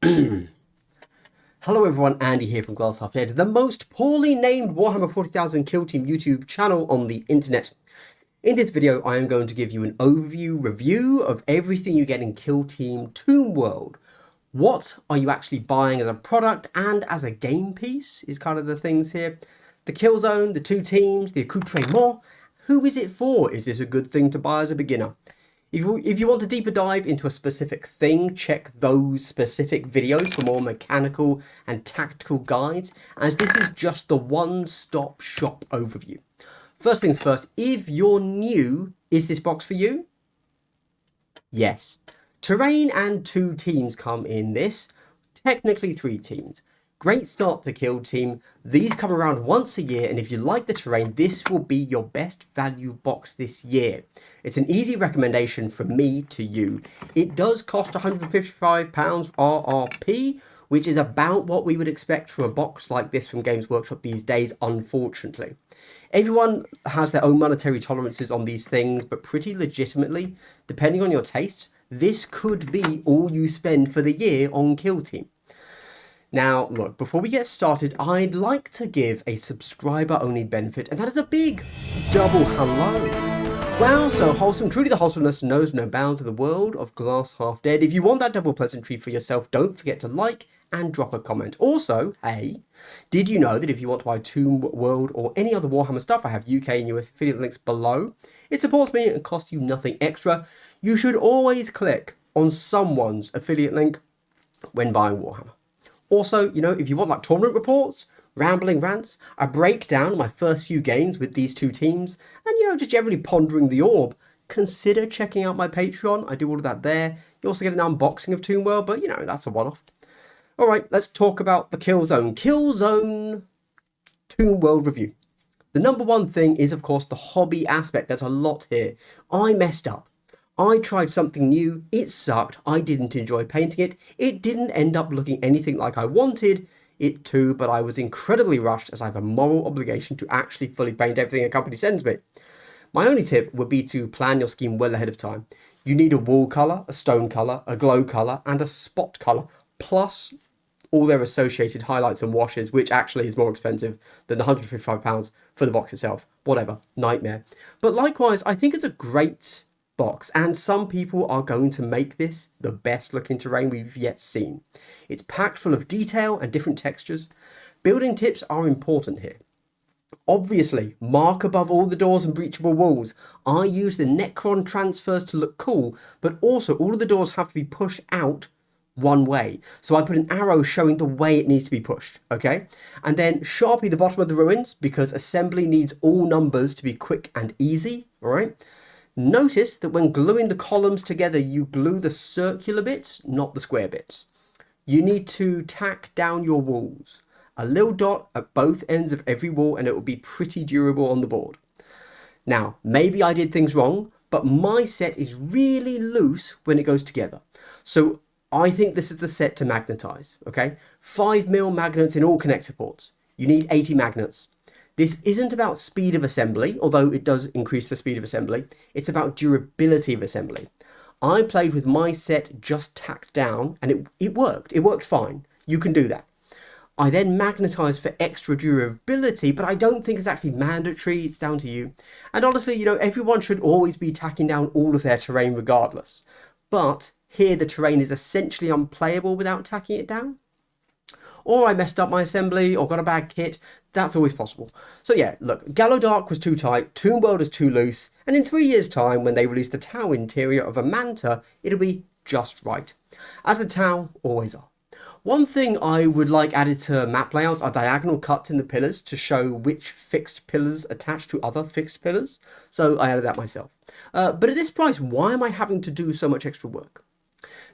Hello everyone, Andy here from Glass Half Dead, the most poorly named Warhammer 40,000 Kill Team YouTube channel on the internet. In this video, I am going to give you an overview review of everything you get in Kill Team Tomb World. What are you actually buying as a product and as a game piece is kind of the things here. The kill zone, the two teams, the accoutrement. Who is it for? Is this a good thing to buy as a beginner? If you want a deeper dive into a specific thing, check those specific videos for more mechanical and tactical guides, as this is just the one-stop shop overview. First things first, if you're new, is this box for you? Yes. Terrain and two teams come in this, technically three teams. Great start to Kill Team. These come around once a year, and if you like the terrain, this will be your best value box this year. It's an easy recommendation from me to you. It does cost £155 RRP, which is about what we would expect from a box like this from Games Workshop these days, unfortunately. Everyone has their own monetary tolerances on these things, but pretty legitimately, depending on your tastes, this could be all you spend for the year on Kill Team. Now, look, before we get started, I'd like to give a subscriber-only benefit, and that is a big double hello. Wow, so wholesome. Truly the wholesomeness knows no bounds in the world of Glass Half Dead. If you want that double pleasantry for yourself, don't forget to like and drop a comment. Also, hey, did you know that if you want to buy Tomb World or any other Warhammer stuff, I have UK and US affiliate links below. It supports me and costs you nothing extra. You should always click on someone's affiliate link when buying Warhammer. Also, if you want like tournament reports, rambling rants, a breakdown of my first few games with these two teams, and just generally pondering the orb, consider checking out my Patreon. I do all of that there. You also get an unboxing of Tomb World, but that's a one-off. All right, let's talk about the Kill Zone. Kill Zone Tomb World review. The number one thing is, of course, the hobby aspect. There's a lot here. I messed up. I tried something new, it sucked, I didn't enjoy painting it, it didn't end up looking anything like I wanted it to, but I was incredibly rushed as I have a moral obligation to actually fully paint everything a company sends me. My only tip would be to plan your scheme well ahead of time. You need a wall colour, a stone colour, a glow colour, and a spot colour, plus all their associated highlights and washes, which actually is more expensive than the £155 for the box itself. Whatever, nightmare. But likewise, I think it's a great box, and some people are going to make this the best looking terrain we've yet seen. It's packed full of detail and different textures. Building tips are important here. Obviously, mark above all the doors and breachable walls. I use the necron transfers to look cool, but also all of the doors have to be pushed out one way. So I put an arrow showing the way it needs to be pushed, okay? And then Sharpie the bottom of the ruins, because assembly needs all numbers to be quick and easy, all right? Notice that when gluing the columns together, you glue the circular bits, not the square bits. You need to tack down your walls. A little dot at both ends of every wall, and it will be pretty durable on the board. Now, maybe I did things wrong, but my set is really loose when it goes together. So I think this is the set to magnetize, okay? 5mm magnets in all connector ports. You need 80 magnets. This isn't about speed of assembly, although it does increase the speed of assembly. It's about durability of assembly. I played with my set just tacked down, and it worked. It worked fine. You can do that. I then magnetized for extra durability, but I don't think it's actually mandatory. It's down to you. And honestly, everyone should always be tacking down all of their terrain regardless. But here the terrain is essentially unplayable without tacking it down. Or I messed up my assembly, or got a bad kit. That's always possible. So yeah, look, Gallow Dark was too tight, Tomb World is too loose, and in 3 years' time, when they release the Tau interior of a Manta, it'll be just right. As the Tau always are. One thing I would like added to map layouts are diagonal cuts in the pillars to show which fixed pillars attach to other fixed pillars. So I added that myself. But at this price, why am I having to do so much extra work?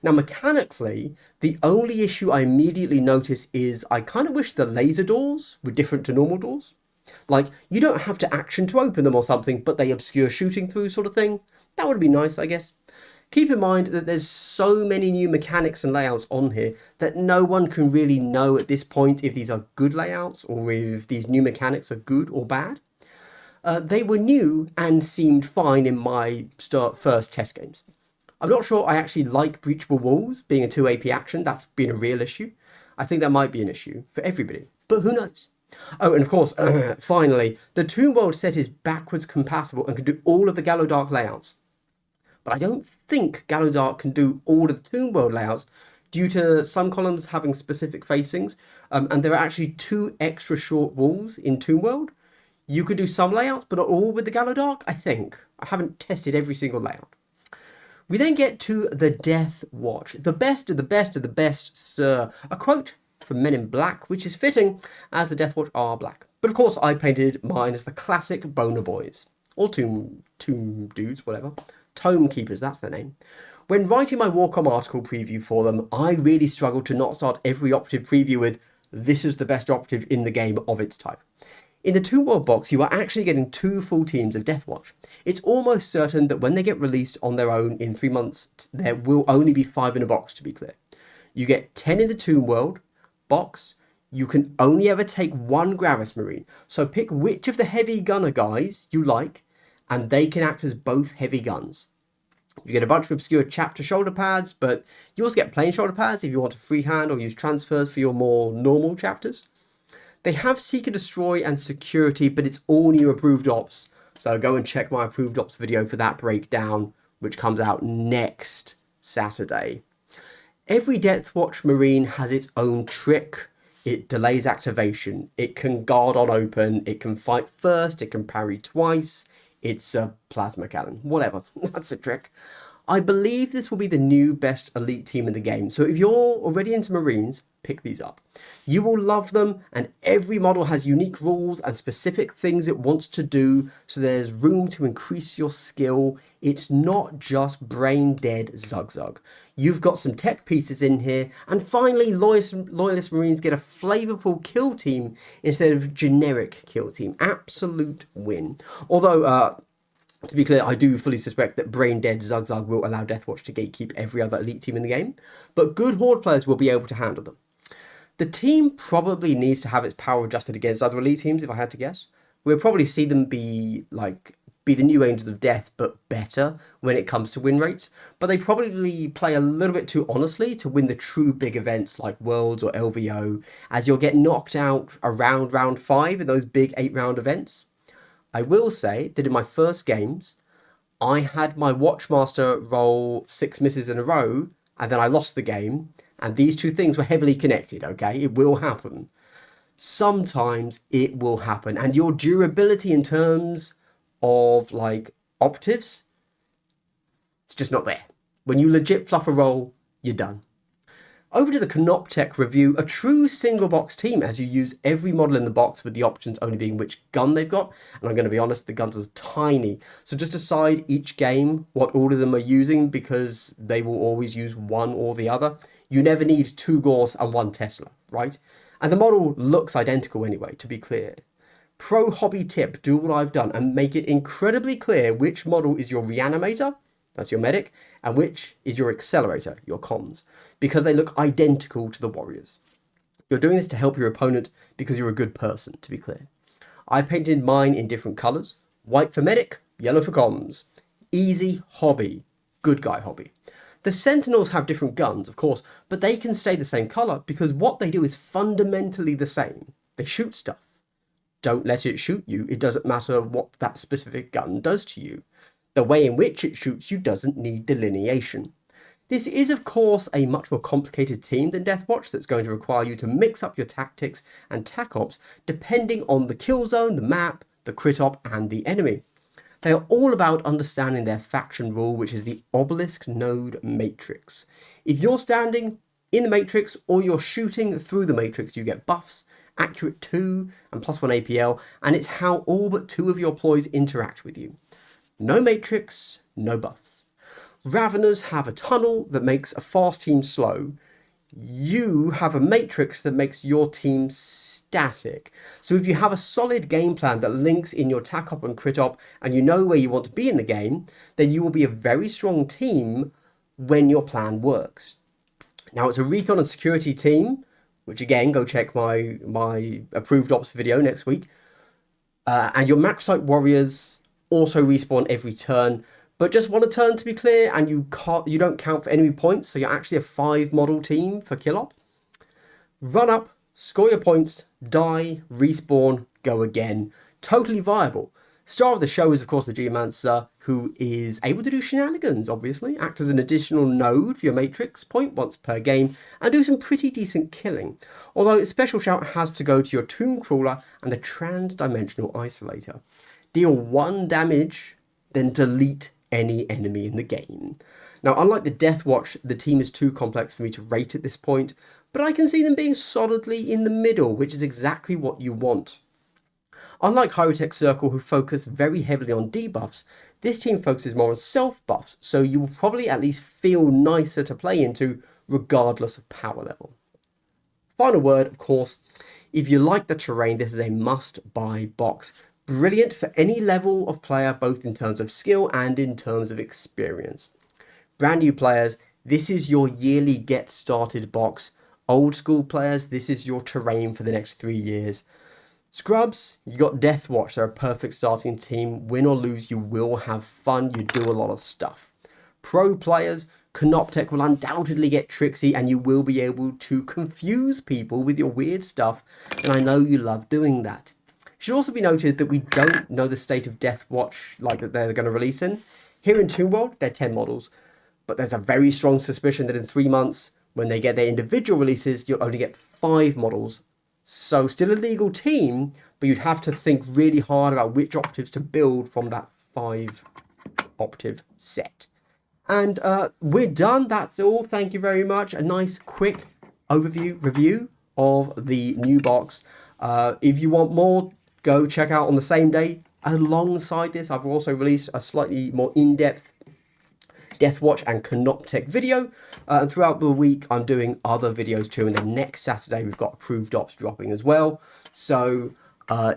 Now, mechanically, the only issue I immediately notice is I kind of wish the laser doors were different to normal doors. Like, you don't have to action to open them or something, but they obscure shooting through sort of thing. That would be nice, I guess. Keep in mind that there's so many new mechanics and layouts on here that no one can really know at this point if these are good layouts or if these new mechanics are good or bad. They were new and seemed fine in my first test games. I'm not sure I actually like breachable walls being a 2 AP action. That's been a real issue. I think that might be an issue for everybody, but who knows? Oh, and of course, finally, the Tomb World set is backwards compatible and can do all of the Gallowdark layouts. But I don't think Gallowdark can do all of the Tomb World layouts due to some columns having specific facings, and there are actually 2 extra short walls in Tomb World. You could do some layouts, but not all with the Gallowdark, I think. I haven't tested every single layout. We then get to the Deathwatch, the best of the best of the best, sir. A quote from Men in Black, which is fitting, as the Deathwatch are black. But of course, I painted mine as the classic Boner Boys, or Tomb Dudes, whatever. Tome Keepers, that's their name. When writing my Warcom article preview for them, I really struggled to not start every operative preview with, "This is the best operative in the game of its type." In the Tomb World box, you are actually getting 2 full teams of Deathwatch. It's almost certain that when they get released on their own in 3 months, there will only be 5 in a box, to be clear. You get 10 in the Tomb World box. You can only ever take 1 Gravis Marine, so pick which of the heavy gunner guys you like, and they can act as both heavy guns. You get a bunch of obscure chapter shoulder pads, but you also get plain shoulder pads if you want to freehand or use transfers for your more normal chapters. They have Seek and Destroy and Security, but it's all new approved ops. So go and check my approved ops video for that breakdown, which comes out next Saturday. Every Deathwatch Marine has its own trick. It delays activation. It can guard on open. It can fight first. It can parry twice. It's a plasma cannon. Whatever. That's a trick. I believe this will be the new best elite team in the game. So if you're already into Marines, pick these up. You will love them, and every model has unique rules and specific things it wants to do, so there's room to increase your skill. It's not just brain dead Zug. You've got some tech pieces in here, and finally Loyalist Marines get a flavorful kill team instead of generic kill team. Absolute win. Although, to be clear, I do fully suspect that brain dead Zug will allow Deathwatch to gatekeep every other elite team in the game, but good Horde players will be able to handle them. The team probably needs to have its power adjusted against other elite teams, if I had to guess. We'll probably see them be the new Angels of Death, but better when it comes to win rates. But they probably play a little bit too honestly to win the true big events like Worlds or LVO, as you'll get knocked out around round 5 in those big 8-round events. I will say that in my first games, I had my Watchmaster roll 6 misses in a row, and then I lost the game, and these 2 things were heavily connected, okay? It will happen. Sometimes it will happen, and your durability in terms of, operatives, it's just not there. When you legit fluff a roll, you're done. Over to the Canoptek review, a true single box team as you use every model in the box with the options only being which gun they've got. And I'm going to be honest, the guns are tiny. So just decide each game what order them are using, because they will always use one or the other. You never need 2 Gauss and 1 Tesla, right? And the model looks identical anyway, to be clear. Pro hobby tip, do what I've done and make it incredibly clear which model is your reanimator, that's your medic, and which is your accelerator, your comms, because they look identical to the warriors. You're doing this to help your opponent because you're a good person, to be clear. I painted mine in different colours. White for medic, yellow for comms. Easy hobby, good guy hobby. The Sentinels have different guns, of course, but they can stay the same colour because what they do is fundamentally the same. They shoot stuff. Don't let it shoot you. It doesn't matter what that specific gun does to you. The way in which it shoots you doesn't need delineation. This is, of course, a much more complicated team than Deathwatch that's going to require you to mix up your tactics and tac ops depending on the kill zone, the map, the crit op, and the enemy. They are all about understanding their faction rule, which is the obelisk node matrix. If you're standing in the matrix or you're shooting through the matrix, you get buffs, accurate 2, and +1 APL, and it's how all but 2 of your ploys interact with you. No matrix, no buffs. Raveners have a tunnel that makes a fast team slow. You have a matrix that makes your team static. So if you have a solid game plan that links in your tac op and crit op, and you know where you want to be in the game, then you will be a very strong team when your plan works. Now, it's a recon and security team, which again, go check my approved ops video next week. And your Macrosite warriors also respawn every turn, But just want a turn to be clear, and you don't count for enemy points, so you're actually a 5 model team for kill op. Run up, score your points, die, respawn, go again. Totally viable. Star of the show is, of course, the Geomancer, who is able to do shenanigans, obviously, act as an additional node for your matrix, point once per game, and do some pretty decent killing. Although special shout has to go to your Tomb Crawler and the Trans-Dimensional Isolator. Deal 1 damage, then delete any enemy in the game. Now, unlike the Deathwatch, the team is too complex for me to rate at this point, but I can see them being solidly in the middle, which is exactly what you want. Unlike Hyrotech Circle, who focus very heavily on debuffs, this team focuses more on self-buffs, so you will probably at least feel nicer to play into, regardless of power level. Final word, of course, if you like the terrain, this is a must-buy box. Brilliant for any level of player, both in terms of skill and in terms of experience. Brand new players, this is your yearly get started box. Old school players, this is your terrain for the next 3 years. Scrubs, you got Deathwatch, they're a perfect starting team. Win or lose, you will have fun, you do a lot of stuff. Pro players, Canoptek will undoubtedly get tricksy, and you will be able to confuse people with your weird stuff, and I know you love doing that. It should also be noted that we don't know the state of Deathwatch like that they're going to release in. Here in Tomb World, they're 10 models, but there's a very strong suspicion that in 3 months, when they get their individual releases, you'll only get 5 models. So still a legal team, but you'd have to think really hard about which optives to build from that 5 optive set. And we're done. That's all. Thank you very much. A nice quick overview review of the new box. If you want more, go check out on the same day. Alongside this, I've also released a slightly more in-depth Deathwatch and Canoptek video, and throughout the week I'm doing other videos too, and then next Saturday we've got approved ops dropping as well. So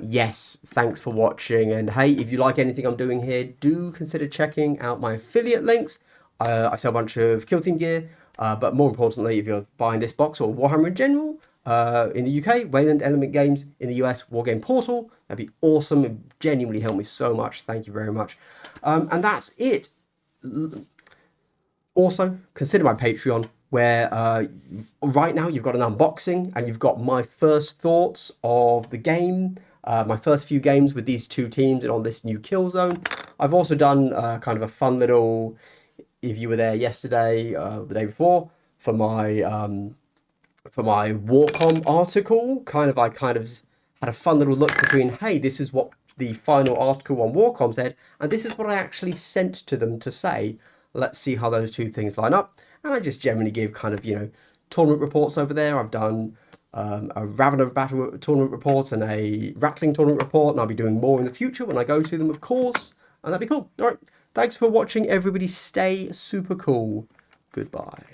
yes, thanks for watching, and hey, if you like anything I'm doing here, do consider checking out my affiliate links. I sell a bunch of Kill Team gear, but more importantly, if you're buying this box or Warhammer in general, in the UK, Wayland Element Games, in the US, Wargame Portal, that'd be awesome. It genuinely helped me so much. Thank you very much. And that's it. Also, consider my Patreon, where right now you've got an unboxing and you've got my first thoughts of the game, my first few games with these 2 teams and on this new kill zone. I've also done kind of a fun little, if you were there yesterday, the day before, for my Warcom article. I kind of had a fun little look between, hey, this is what the final article on Warcom said, and this is what I actually sent to them to say. Let's see how those 2 things line up. And I just generally give kind of, tournament reports over there. I've done a Ravener Battle tournament report and a Rattling tournament report, and I'll be doing more in the future when I go to them, of course. And that'd be cool. All right. Thanks for watching, everybody. Stay super cool. Goodbye.